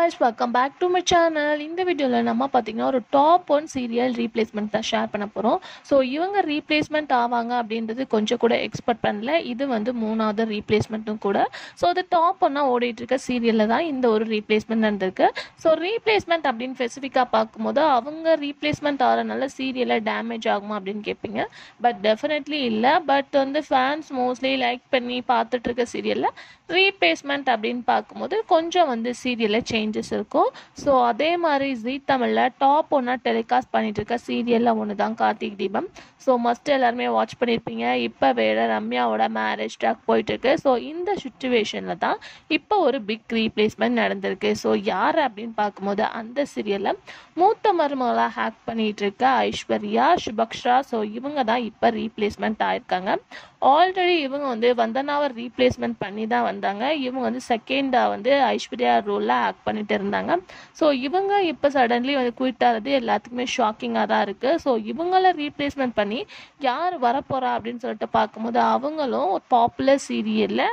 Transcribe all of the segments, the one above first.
guys, welcome back to my channel. இந்த வீடியோல நம்ம பாத்தீங்கன்னா ஒரு டாப் 1 சீரியல் ரீப்ளேஸ்மெண்ட் தான் ஷேர் பண்ண போறோம். சோ இவங்க ரீப்ளேஸ்மெண்ட் ஆவாங்க அப்படின்றது கொஞ்சம் கூட எக்ஸ்பெக்ட் பண்ணல. இது வந்து மூணாவது ரீப்ளேஸ்மெண்ட்டும் கூட. சோ அது டாப் 1 ஓடிட்டு இருக்க சீரியல்ல தான் இந்த ஒரு ரீப்ளேஸ்மெண்ட் நடந்திருக்கு. சோ ரீப்ளேஸ்மெண்ட் அப்படின்னு ஸ்பெசிஃபிக்கா பார்க்கும்போது அவங்க ரீப்ளேஸ்மெண்ட் ஆறனால சீரியல்ல டேமேஜ் ஆகுமா அப்படின்னு கேட்பீங்க. பட் டெஃபினெட்லி இல்ல. பட் வந்து ஃபேன்ஸ் மோஸ்ட்லி லைக் பண்ணி பார்த்துட்டு இருக்க சீரியல்ல ரீப்ளேஸ்மெண்ட் அப்படின்னு பார்க்கும்போது கொஞ்சம் வந்து சீரியல்ல சேஞ்சஸ் இருக்கும். ஸோ அதே மாதிரி ஜீ தமிழ்ல டாப் 1 டெலிகாஸ்ட் பண்ணிட்டு இருக்க சீரியல்ல ஒன்று தான் கார்த்திக் தீபம். ஸோ மஸ்ட் எல்லாருமே வாட்ச் பண்ணியிருப்பீங்க. இப்போ வேற ரம்யாவோட மேரேஜ் ட்ராக் போயிட்டு இருக்கு. ஸோ இந்த சுச்சுவேஷன்ல தான் இப்போ ஒரு பிக் ரீப்ளேஸ்மெண்ட் நடந்திருக்கு. ஸோ யார் அப்படின்னு பார்க்கும்போது அந்த சீரியல்ல மூத்த மருமகளா ஹேக் பண்ணிட்டு இருக்க ஐஸ்வர்யா சுபக்ஷா. ஸோ இவங்க தான் இப்போ ரீப்ளேஸ்மெண்ட் ஆயிருக்காங்க. ஆல்ரெடி இவங்க வந்து வந்தனாவை ரீப்ளேஸ்மெண்ட் பண்ணி தான் வந்தாங்க. இவங்க வந்து செகண்டா வந்து ஐஸ்வர்யா ரோல்ல ஆக்ட் பண்ணிட்டு இருந்தாங்க. ஸோ இவங்க இப்போ சடன்லி வந்து குயிட் ஆகிறது எல்லாத்துக்குமே ஷாக்கிங்காக தான் இருக்கு. ஸோ இவங்கள ரீப்ளேஸ்மெண்ட் பண்ணி யார் வரப்போறா அப்படின்னு சொல்லிட்டு பார்க்கும்போது அவங்களும் ஒரு பாப்புலர் சீரியல்ல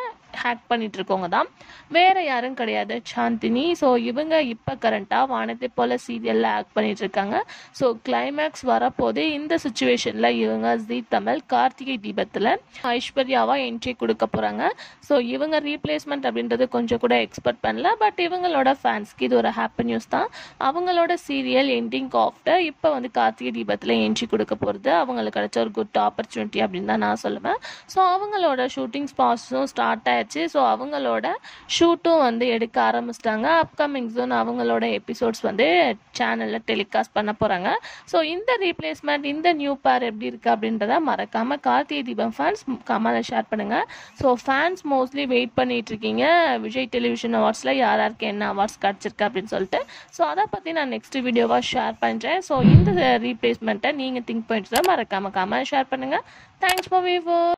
ஹேக் பண்ணிட்டு இருக்கவங்க தான். வேற யாரும் கிடையாது, சாந்தினி. ஸோ இவங்க இப்போ கரண்டா வானத்தை போல சீரியல்ல ஆக்ட் பண்ணிட்டு இருக்காங்க. ஸோ கிளைமேக்ஸ் வரப்போது இந்த சுச்சுவேஷன்ல இவங்க ஜீ தமிழ் கார்த்திகை தீபத்துல ஐஸ்வர்யாவா என்ட்ரி கொடுக்க போறாங்க. ஸோ இவங்க ரீப்ளேஸ்மெண்ட் அப்படின்றது கொஞ்சம் கூட எக்ஸ்பெக்ட் பண்ணல. பட் இவங்களோட ஃபேன்ஸ்க்கு இது ஒரு ஹாப்பி நியூஸ் தான். அவங்களோட சீரியல் எண்டிங் ஆஃப்டர் இப்போ வந்து கார்த்திகை தீபத்துல என்ட்ரி கொடுக்க போறது அவங்களுக்கு கிடைச்ச ஒரு குட் ஆப்பர்ச்சுனிட்டி அப்படின்னு தான் நான் சொல்லுவேன். ஸோ அவங்களோட ஷூட்டிங் ஸ்பாட்ஸும் ஸ்டார்ட் ஆயிடுச்சு. ஸோ அவங்களோட ஷூட்டும் வந்து எடுக்க ஆரம்பிச்சிட்டாங்க. அப்கமிங் ஜோன் அவங்களோட எபிசோட்ஸ் வந்து சேனல்ல டெலிகாஸ்ட் பண்ண போறாங்க. ஸோ இந்த ரீப்ளேஸ்மெண்ட் இந்த நியூ பேர் எப்படி இருக்கு அப்படின்றத மறக்காம கார்த்திகை தீபம் ஃபேன்ஸ் கமெண்ட்ல ஷேர் பண்ணுங்க. ஸோ ஃபேன்ஸ் மோஸ்ட்லி வெயிட் பண்ணிட்டு இருக்கீங்க விஜய் டெலிவிஷன் அவார்ட்ஸ்ல யார் யாருக்கு என்ன அவார்ட்ஸ் கிடைச்சிருக்கு அப்படின்னு சொல்லிட்டு. ஸோ அதை பத்தி நான் நெக்ஸ்ட் வீடியோவா ஷேர் பண்றேன். ஸோ இந்த ரீப்ளேஸ்மெண்ட்டை நீங்க திங்க் பண்ணிட்டு மறக்காம கமெண்ட் ஷேர் பண்ணுங்க. Thanks for viewer.